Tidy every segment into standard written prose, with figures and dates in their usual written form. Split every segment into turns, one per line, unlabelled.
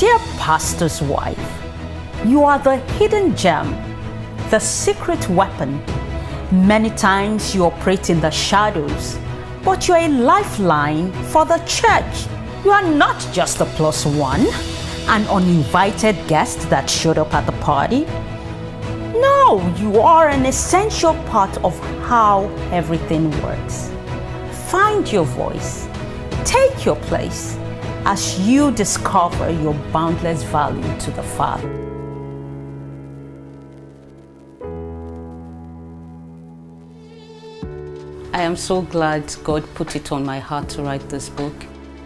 Dear pastor's wife, you are the hidden gem, the secret weapon. Many times you operate in the shadows, but you are a lifeline for the church. You are not just a plus one, an uninvited guest that showed up at the party. No, you are an essential part of how everything works. Find your voice, take your place as you discover your boundless value to the Father. I am so glad God put it on my heart to write this book.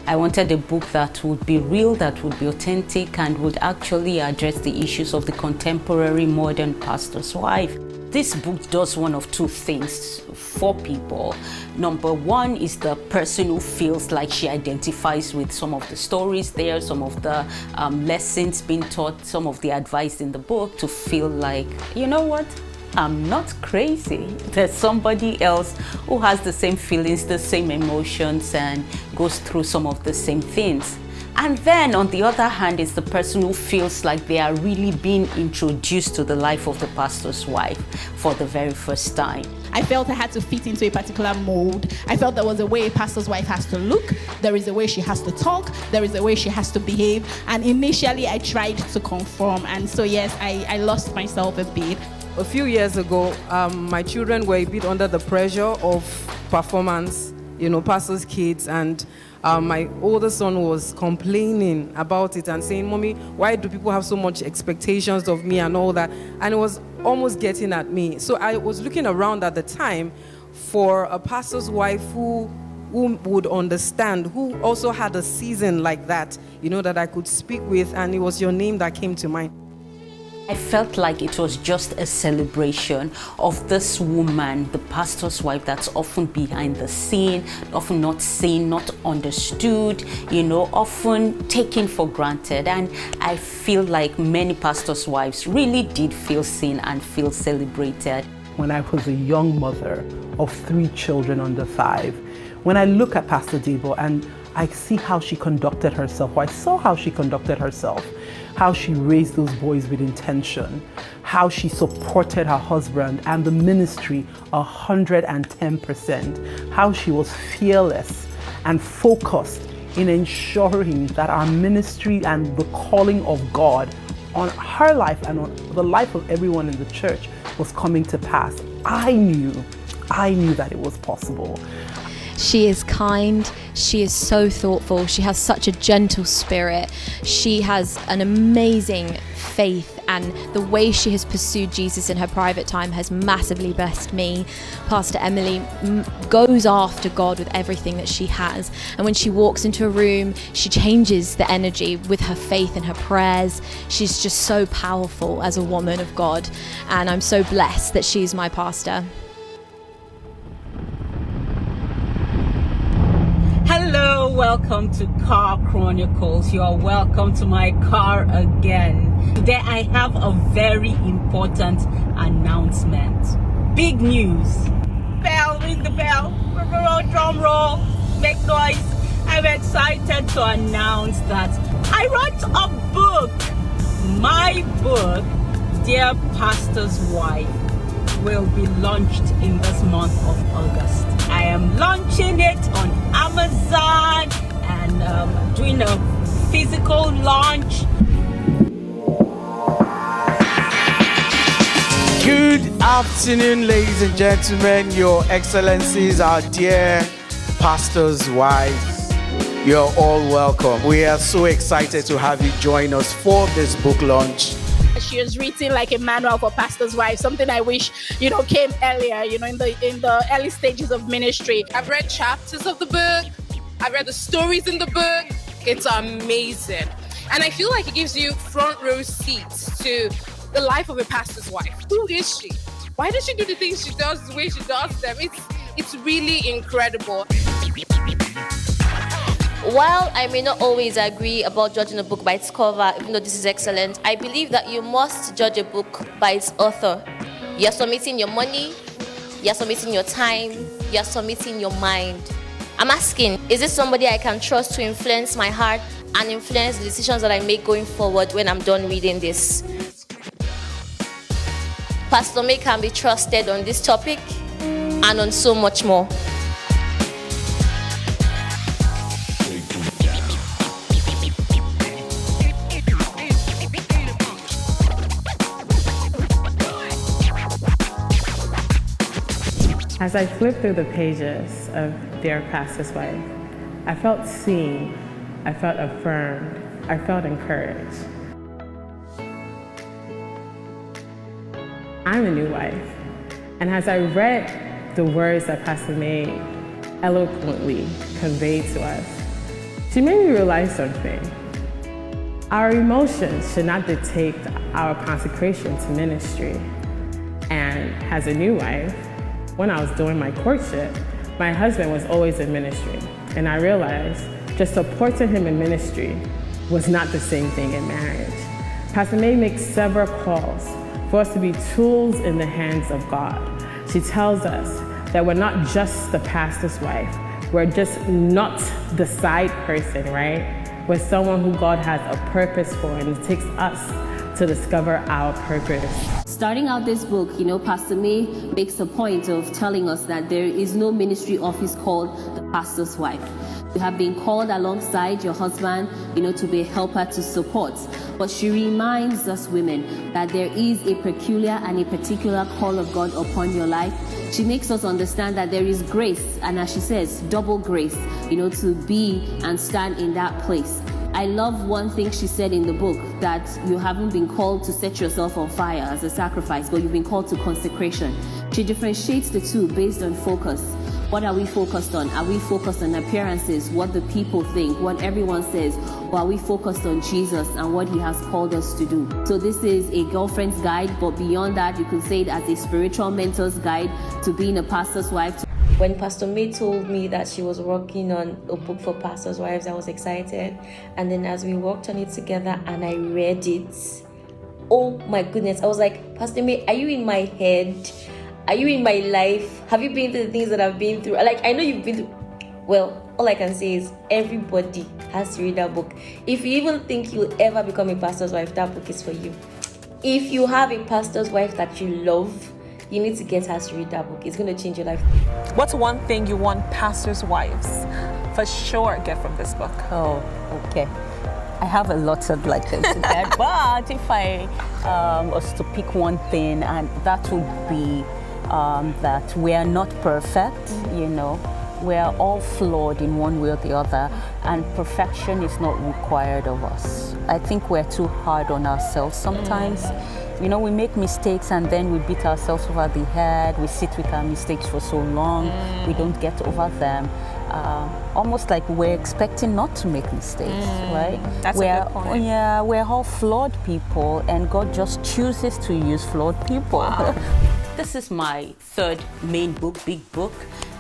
I wanted a book that would be real, that would be authentic, and would actually address the issues of the contemporary modern pastor's wife. This book does one of two things for people. Number one is the person who feels like she identifies with some of the stories there, some of the lessons being taught, some of the advice in the book, to feel like, you know what? I'm not crazy. There's somebody else who has the same feelings, the same emotions, and goes through some of the same things. And then on the other hand is the person who feels like they are really being introduced to the life of the pastor's wife for the very first time.
I felt I had to fit into a particular mold. I felt there was a way a pastor's wife has to look, there is a way she has to talk, there is a way she has to behave. And initially I tried to conform. And so yes, I lost myself a bit.
A few years ago, my children were a bit under the pressure of performance, pastors' kids, and my older son was complaining about it and saying, "Mommy, why do people have so much expectations of me and all that?" And it was almost getting at me. So I was looking around at the time for a pastor's wife who would understand, who also had a season like that, that I could speak with, and it was your name that came to mind.
I felt like it was just a celebration of this woman, the pastor's wife, that's often behind the scene, often not seen, not understood, often taken for granted. And I feel like many pastors' wives really did feel seen and feel celebrated.
When I was a young mother of 3 children under 5, when I look at Pastor Debo and I see how she conducted herself, or I saw how she conducted herself, how she raised those boys with intention, how she supported her husband and the ministry 110%, how she was fearless and focused in ensuring that our ministry and the calling of God on her life and on the life of everyone in the church was coming to pass. I knew that it was possible.
She is kind, she is so thoughtful, she has such a gentle spirit, she has an amazing faith, and the way she has pursued Jesus in her private time has massively blessed me. Pastor Emily goes after God with everything that she has, and when she walks into a room, she changes the energy with her faith and her prayers. She's just so powerful as a woman of God, and I'm so blessed that she's my pastor.
Hello, welcome to Car Chronicles. You are welcome to my car again. Today I have a very important announcement. Big news. Bell, ring the bell. Drum roll. Make noise. I'm excited to announce that I wrote a book. My book, Dear Pastor's Wife, will be launched in this month of August. I am launching it on Amazon and doing a physical launch.
Good afternoon, ladies and gentlemen, your excellencies, our dear pastors' wives. You're all welcome. We are so excited to have you join us for this book launch.
She has written like a manual for pastor's wives, something I wish, came earlier, in the early stages of ministry.
I've read chapters of the book. I've read the stories in the book. It's amazing. And I feel like it gives you front row seats to the life of a pastor's wife. Who is she? Why does she do the things she does the way she does them? It's really incredible.
While I may not always agree about judging a book by its cover, even though this is excellent, I believe that you must judge a book by its author. You're submitting your money, you're submitting your time, you're submitting your mind. I'm asking, is this somebody I can trust to influence my heart and influence the decisions that I make going forward when I'm done reading this. Pastor May can be trusted on this topic and on so much more.
As I flipped through the pages of Dear Pastor's Wife, I felt seen, I felt affirmed, I felt encouraged. I'm a new wife, and as I read the words that Pastor May eloquently conveyed to us, she made me realize something. Our emotions should not dictate our consecration to ministry. And as a new wife, when I was doing my courtship, my husband was always in ministry, and I realized just supporting him in ministry was not the same thing in marriage. Pastor May makes several calls for us to be tools in the hands of God. She tells us that we're not just the pastor's wife, we're just not the side person, right? We're someone who God has a purpose for, and it takes us to discover our purpose.
Starting out this book, Pastor May makes a point of telling us that there is no ministry office called the pastor's wife. You have been called alongside your husband, to be a helper, to support. But she reminds us women that there is a peculiar and a particular call of God upon your life. She makes us understand that there is grace, and as she says, double grace, to be and stand in that place. I love one thing she said in the book, that you haven't been called to set yourself on fire as a sacrifice, but you've been called to consecration. She differentiates the two based on focus. What are we focused on? Are we focused on appearances, what the people think, what everyone says? Or are we focused on Jesus and what he has called us to do? So this is a girlfriend's guide, but beyond that, you could say it as a spiritual mentor's guide to being a pastor's wife.
When Pastor May told me that she was working on a book for pastors' wives, I was excited. And then as we worked on it together and I read it, oh my goodness, I was like, Pastor May, are you in my head? Are you in my life? Have you been through the things that I've been through? Like, I know you've been through. Well, all I can say is everybody has to read that book. If you even think you'll ever become a pastor's wife, that book is for you. If you have a pastor's wife that you love, you need to get her to read that book. It's going to change your life.
What's one thing you want pastors' wives for sure get from this book?
Oh, okay. I have a lot of like things to get, but if I was to pick one thing, and that would be that we are not perfect, we are all flawed in one way or the other, and perfection is not required of us. I think we're too hard on ourselves sometimes. We make mistakes and then we beat ourselves over the head. We sit with our mistakes for so long, we don't get over them. Almost like we're expecting not to make mistakes, right?
That's a good point.
Yeah, we're all flawed people, and God just chooses to use flawed people. Wow. This is my third main book, big book,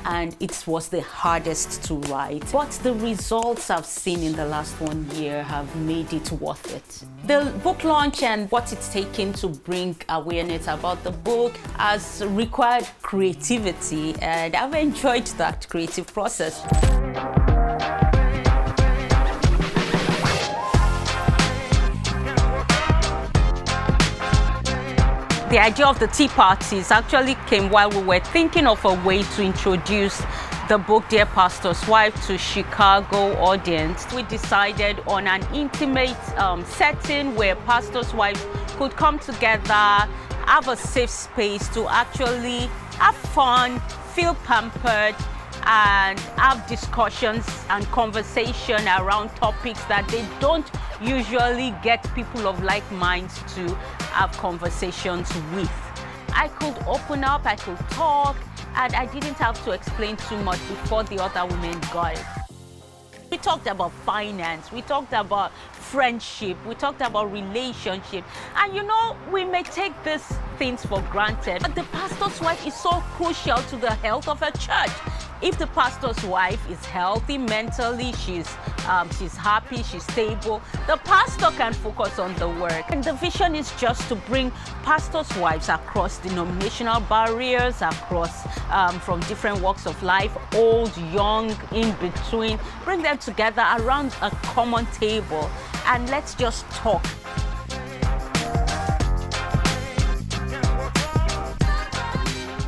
and it was the hardest to write. But the results I've seen in the last 1 year have made it worth it. The book launch and what it's taken to bring awareness about the book has required creativity, and I've enjoyed that creative process. The idea of the tea parties actually came while we were thinking of a way to introduce the book Dear Pastor's Wife to Chicago audience. We decided on an intimate setting where pastors' wives could come together, have a safe space to actually have fun, feel pampered, and have discussions and conversation around topics that they don't usually get people of like minds to have conversations with. I could open up, I could talk, and I didn't have to explain too much before the other women got it. We talked about finance, we talked about friendship, we talked about relationship. And we may take these things for granted, but the pastor's wife is so crucial to the health of a church. If the pastor's wife is healthy mentally, she's happy, she's stable, the pastor can focus on the work. And the vision is just to bring pastors' wives across denominational barriers, across from different walks of life, old, young, in between, bring them together around a common table and let's just talk.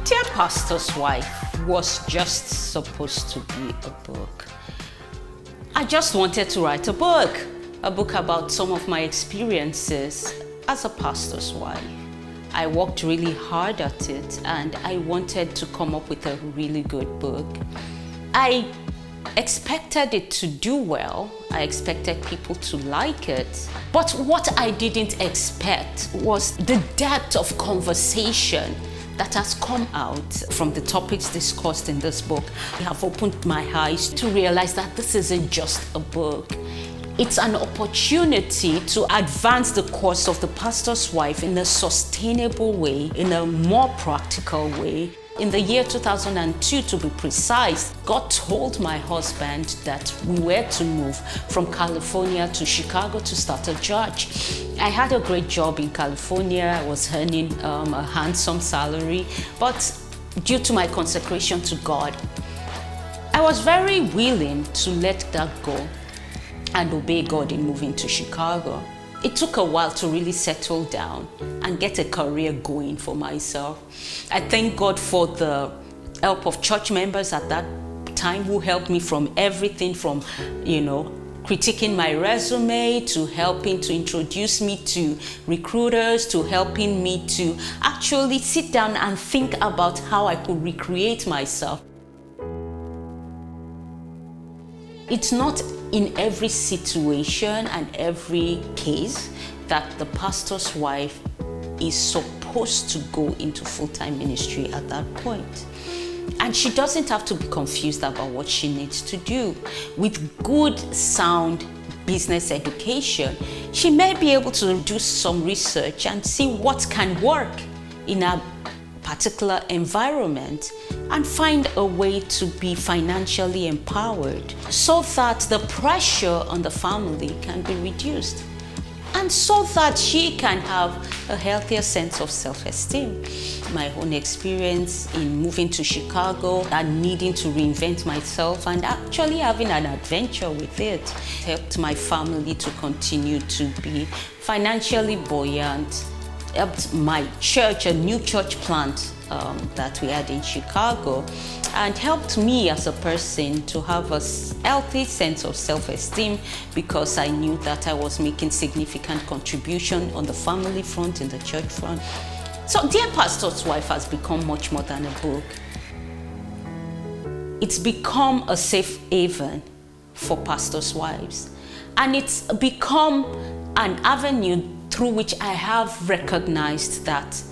Dear Pastor's Wife was just supposed to be a book. I just wanted to write a book about some of my experiences as a pastor's wife. I worked really hard at it and I wanted to come up with a really good book. I expected it to do well. I expected people to like it. But what I didn't expect was the depth of conversation that has come out from the topics discussed in this book. I have opened my eyes to realize that this isn't just a book. It's an opportunity to advance the cause of the pastor's wife in a sustainable way, in a more practical way. In the year 2002, to be precise, God told my husband that we were to move from California to Chicago to start a church. I had a great job in California. I was earning a handsome salary, but due to my consecration to God, I was very willing to let that go and obey God in moving to Chicago. It took a while to really settle down and get a career going for myself. I thank God for the help of church members at that time who helped me from everything from, critiquing my resume to helping to introduce me to recruiters, to helping me to actually sit down and think about how I could recreate myself. It's not in every situation and every case that the pastor's wife is supposed to go into full-time ministry at that point. And she doesn't have to be confused about what she needs to do. With good, sound business education, she may be able to do some research and see what can work in a particular environment and find a way to be financially empowered so that the pressure on the family can be reduced and so that she can have a healthier sense of self-esteem. My own experience in moving to Chicago and needing to reinvent myself and actually having an adventure with it helped my family to continue to be financially buoyant, helped my church, a new church plant that we had in Chicago, and helped me as a person to have a healthy sense of self-esteem because I knew that I was making significant contribution on the family front, in the church front. So Dear Pastor's Wife has become much more than a book. It's become a safe haven for pastors' wives, and it's become an avenue through which I have recognized that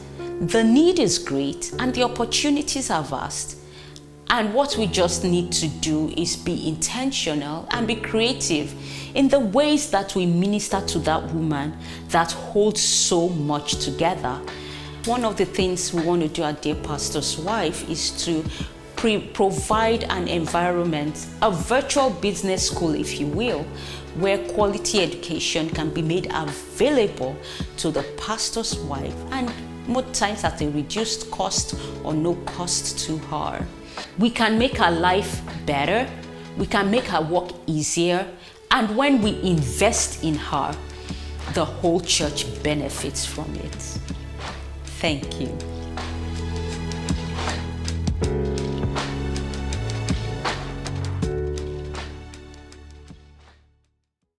the need is great and the opportunities are vast. And what we just need to do is be intentional and be creative in the ways that we minister to that woman that holds so much together. One of the things we want to do at Dear Pastor's Wife is to provide an environment, a virtual business school, if you will, where quality education can be made available to the pastor's wife, and most times at a reduced cost or no cost to her. We can make her life better, we can make her work easier, and when we invest in her, the whole church benefits from it. Thank you.